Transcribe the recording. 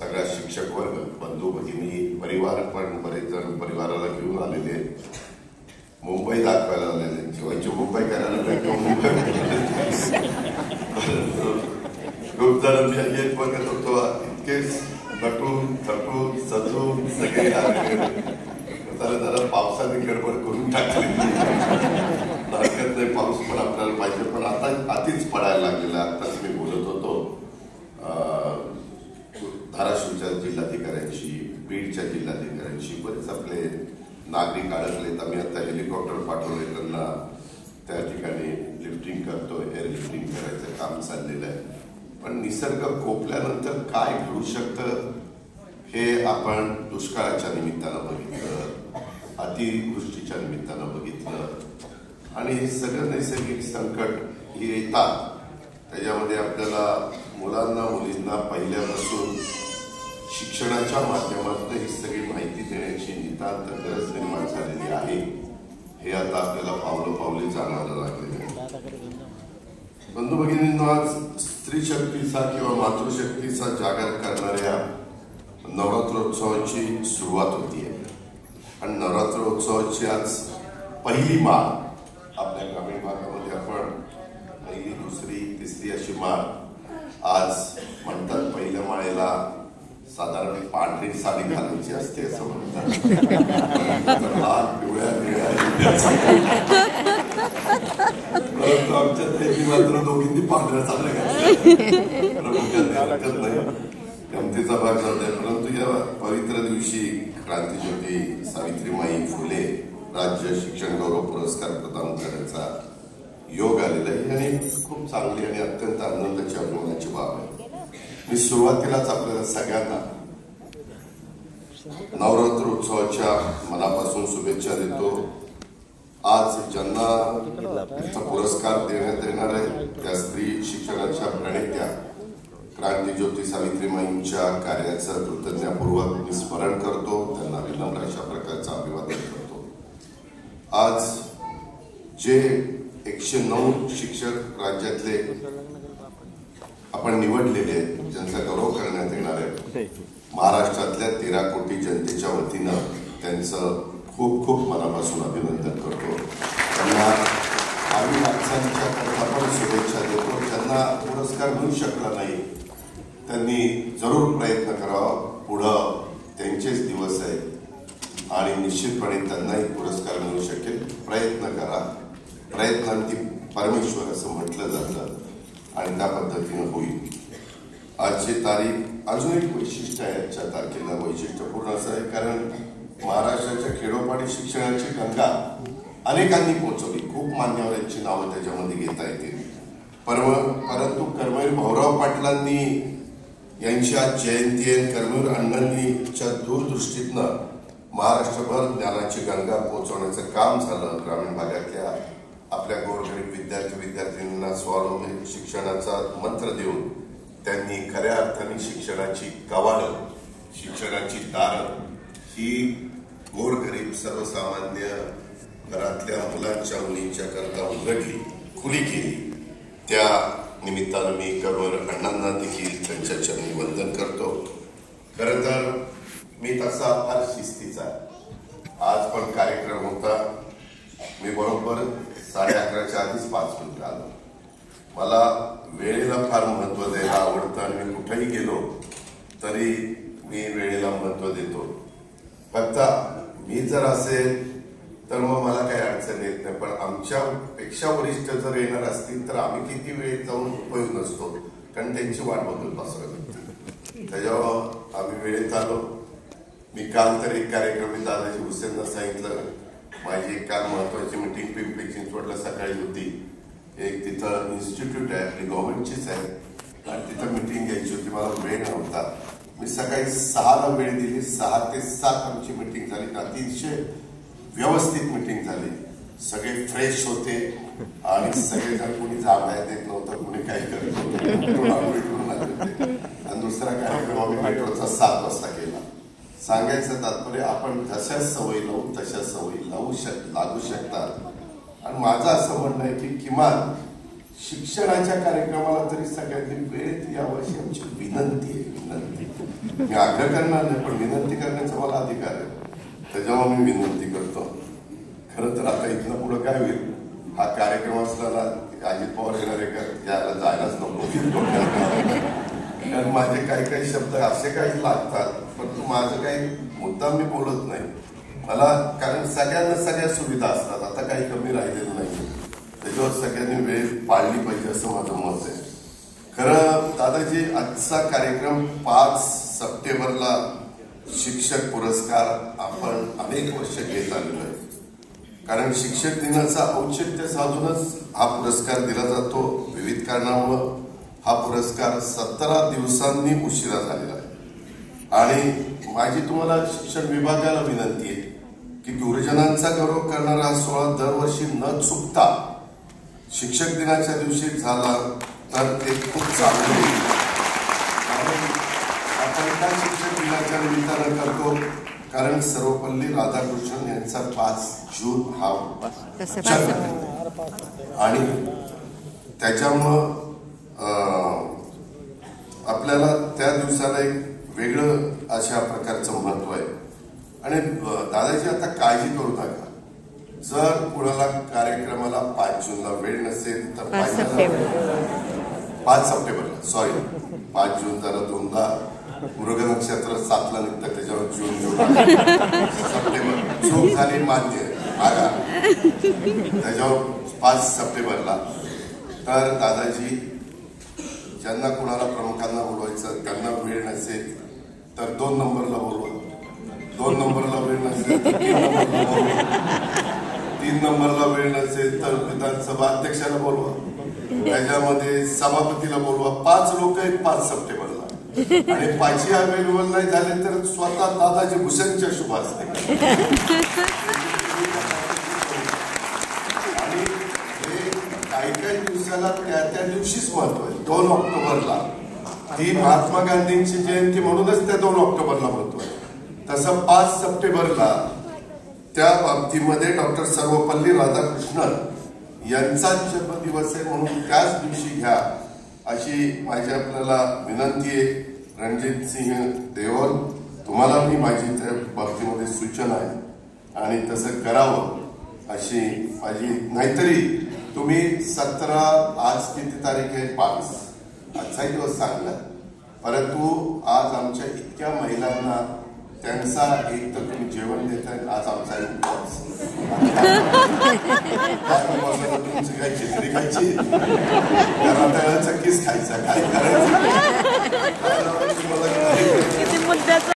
सगळा शिक्षक वर्ग, बंधू भगिनी, परिवार पण बरेच जण परिवाराला घेऊन आलेले, मुंबई दाखवायला आलेले, जेव्हा मुंबई करायला खूप जण येत बघत होतो, इतकेच नटून थटून सजून सगळे जरा पावसाने गडबड करून टाकली. हरकत नाही, पाऊस पण आपल्याला पाहिजे, पण आता आधीच पडायला लागलेला. आताच मी बोलत होतो धाराशिवच्या जिल्हाधिकाऱ्यांशी, बीडच्या जिल्हाधिकाऱ्यांशी, बरेच आपले नागरिक अडकलेत. आम्ही आता हेलिकॉप्टर पाठवले त्यांना, त्या ठिकाणी लिफ्टिंग करतोय, एअर लिफ्टिंग करायचं काम चाललेलं आहे. पण निसर्ग कोपल्यानंतर काय घडू शकतं हे आपण दुष्काळाच्या निमित्तानं बघितलं, अतिवृष्टीच्या निमित्तानं बघितलं, आणि हे सगळं नैसर्गिक संकट हे येतात. त्याच्यामध्ये आपल्याला मुलांना मुलींना पहिल्यापासून शिक्षणाच्या माध्यमातून ही सगळी माहिती देण्याची नितांत गरज निर्माण झालेली आहे. हे आता आपल्याला पावले जाणवायला लागलेले आहे. बंधू भगिनींनो, आज स्त्री शक्तीचा किंवा मातृशक्तीचा जागर करणाऱ्या नवरात्रोत्सवाची सुरुवात होतीये. आणि नवरात्रोत्सवाची आज पहिली माळ आपल्या ग्रामीण भागामध्ये आपण पहिली, दुसरी, तिसरी अशी माळ आज म्हणतात. पहिल्या माळेला साधारण पांढरी साडी घालायची असते असं म्हणतात. लाल, पिवळ्या, निळ्या, परंतु आमच्या त्याची मात्र दोघींनी पांढऱ्या साड्या घातल्या. हरकत नाही, गमतीचा भाग झालाय. परंतु या पवित्र दिवशी क्रांतीज्योती सावित्रीमाई फुले राज्य शिक्षण गौरव पुरस्कार प्रदान करण्याचा योग आलेला आहे, आणि खूप चांगली आणि अत्यंत आनंदाची अभिमानाची बाब आहे. मी सुरुवातीलाच आपल्याला सगळ्यांना नवरात्र उत्सवाच्या मनापासून शुभेच्छा देतो. आज ज्यांना पुरस्कार देण्यात येणार आहे त्या स्त्री शिक्षणाच्या प्रणेत्या क्रांतीज्योती सावित्रीमाईंच्या कार्याचं कृतज्ञतापूर्वक मी स्मरण करतो, त्यांना विनम्र अशा प्रकारचं अभिवादन करतो. आज जे 109 शिक्षक राज्यातले आपण निवडलेले आहेत, ज्यांचा गौरव करण्यात येणार आहे, महाराष्ट्रातल्या 13 कोटी जनतेच्या वतीनं त्यांचं खूप खूप मनापासून अभिनंदन करतो. त्यांना आम्ही वाटचालीच्या करता पण शुभेच्छा देतो. ज्यांना पुरस्कार मिळू शकला नाही त्यांनी जरूर प्रयत्न करावा. पुढं त्यांचेच दिवस आहेत आणि निश्चितपणे त्यांनाही पुरस्कार मिळू शकेल. प्रयत्न करा, प्रयत्नांती परमेश्वर असं म्हटलं जातं, आणि त्या पद्धतीनं होईल. आजची तारीख अजून एक वैशिष्ट्य आहे. आजच्या तारखेला वैशिष्ट्यपूर्ण असं आहे कारण महाराष्ट्राच्या खेडोपाडी शिक्षणाची गंगा अनेकांनी पोहोचवली. खूप मान्यवरांची नावं त्याच्यामध्ये घेता येतील. परंतु कर्मवीर भाऊराव पाटलांनी यांची आज जयंती आहे. कर्मवीर अण्णांनीच्या दूरदृष्टीतनं महाराष्ट्रभर ज्ञानाची गंगा पोहोचवण्याचं काम झालं. ग्रामीण भागातल्या आपल्या गोरगरीब विद्यार्थ्यांना स्वावलंबी शिक्षणाचा मंत्र देऊन त्यांनी खऱ्या अर्थाने शिक्षणाची कवाडं, शिक्षणाची दारं ही गोरगरीब सर्वसामान्य घरातल्या मुलांच्या मुलींच्या करता उघडली, खुली केली. त्या निमित्तानं मी कर्मवीर अण्णांना देखील त्यांच्या चरणी वंदन करतो. खरं तर मी तसा फार शिस्तीचा आहे. आज पण कार्यक्रम होता, मी बरोबर 11:30च्या आधीच 5 मिनिटं आलो. मला वेळेला फार महत्व द्यायला आवडतं आणि मी कुठेही गेलो तरी मी वेळेला महत्व देतो. फक्त मी जर असेल तर मग मला काही अडचण येत नाही, पण आमच्यापेक्षा वरिष्ठ जर येणार असतील तर आम्ही किती वेळ जाऊन उपयोग नसतो, कारण त्यांची वाट बघत बसवत होती. त्याच्यावर आम्ही वेळेत आलो. मी काल तर एक कार्यक्रमी दादाजी हुसेनला सांगितलं, माझी एक काल महत्वाची मिटिंग पिंपरी चिंचवडला सकाळी होती. एक तिथं इन्स्टिट्यूट आहे, आपली गव्हर्नमेंटचीच आहे, आणि तिथं मिटिंग घ्यायची होती. मला वेळ नव्हता. मी सकाळी 6ला वेळ दिली. 6 ते 7 आमची मिटिंग झाली. अतिशय व्यवस्थित मिटिंग झाली. सगळे फ्रेश होते आणि सगळेजण कोणी जागा देत नव्हतं, कोणी काही करत नव्हतं. आणि दुसरा कार्यक्रम आम्ही मेट्रोचा 7 वाजता केला. सांगायचं तात्पर्य आपण जशा सवयी लावू तशा सवयी लागू शकतात. आणि माझं असं म्हणणं आहे की किमान शिक्षणाच्या कार्यक्रमाला तरी सगळ्यांनी वेळेत यावर्षी आमची विनंती आहे. विनंती. मी आग्रह करणार नाही, पण विनंती करण्याचा मला अधिकार आहे, त्याच्यामुळे मी विनंती करतो. खरं तर आता इथनं पुढे काय होईल, हा कार्यक्रम असला ना अजित पवार येणारे याला जायलाच नको, कारण माझे काही शब्द असे काही लागतात, पण माझं काही मुद्दाम मी बोलत नाही मला, कारण सगळ्यांना सगळ्या सुविधा असतात, आता काही कमी राहिलेलं नाही, त्याच्यावर सगळ्यांनी वेळ पाळली पाहिजे असं माझं मत आहे. खरं दादाजी, आजचा कार्यक्रम 5 सप्टेंबरला शिक्षक पुरस्कार आपण अनेक वर्ष घेत आलेलो आहे, कारण शिक्षक दिनाचं औचित्य साधूनच हा पुरस्कार दिला जातो. विविध कारणामुळं हा पुरस्कार 17 दिवसांनी उशिरा झालेला आहे. आणि माझी तुम्हाला शिक्षण विभागाला विनंती आहे की गुरुजनांचा गौरव करणारा हा सोहळा दरवर्षी न चुकता शिक्षक दिनाच्या दिवशी झाला तर ते खूप चांगलं होईल. आपण त्या शिक्षक दिनाच्या निमित्तानं करतो, कारण सर्वपल्ली राधाकृष्णन यांचा 5 जून हा आणि त्याच्यामुळं आपल्याला त्या दिवसाला एक वेगळं अशा प्रकारचं महत्व आहे. आणि दादाजी, आता काळजी करू नका, जर कुणाला कार्यक्रमाला 5 जूनला वेळ नसेल तर 5 सप्टेंबरला 5 जून जरा दोनदा मृग नक्षत्र 7ला निघतं, त्याच्यावर जून सप्टेंबर चूक झाली, मान्य आगा, त्याच्यावर 5 सप्टेंबरला. तर दादाजी, ज्यांना कुणाला प्रमुखांना बोलवायचं त्यांना वेळ नसेल तर 2 नंबरला बोलवा, 2 नंबरला वेळ नसेल तर 3 नंबरला बोलवा, 3 नंबरला वेळ नसेल तर विधानसभा अध्यक्षाला बोलवा, त्याच्यामध्ये सभापतीला बोलवा. 5 लोक आहेत 5 सप्टेंबरला, आणि 5ही अवेलेबल नाही झाले तर स्वतः दादाजी भुसेनच्या शुभ असते. आणि हे काही दिवसाला त्या दिवशीच महत्व आहे. 2 ऑक्टोबरला ती महात्मा गांधींची जयंती म्हणूनच त्या 2 ऑक्टोबरला महत्व आहे. तसं 5 सप्टेंबरला त्या बाबतीमध्ये डॉक्टर सर्वपल्ली राधाकृष्णन यांचा जन्मदिवस आहे, म्हणून त्याच दिवशी घ्या अशी माझी आपल्याला विनंती आहे. रणजित सिंह देओल, तुम्हाला मी माझी त्या बाबतीमध्ये सूचना आहे आणि तसं करावं अशी माझी. नाहीतरी तुम्ही 17, आज किती तारीख आहे, 5, आजचाही दिवस चांगला, परंतु आज आमच्या इतक्या महिलांना त्यांचा एक तर तुम्ही जेवण देताय, आज आमचा उपवास, तुमची काही खिचडी खायची, घरात चक्कीच खायचा, काय करायचं.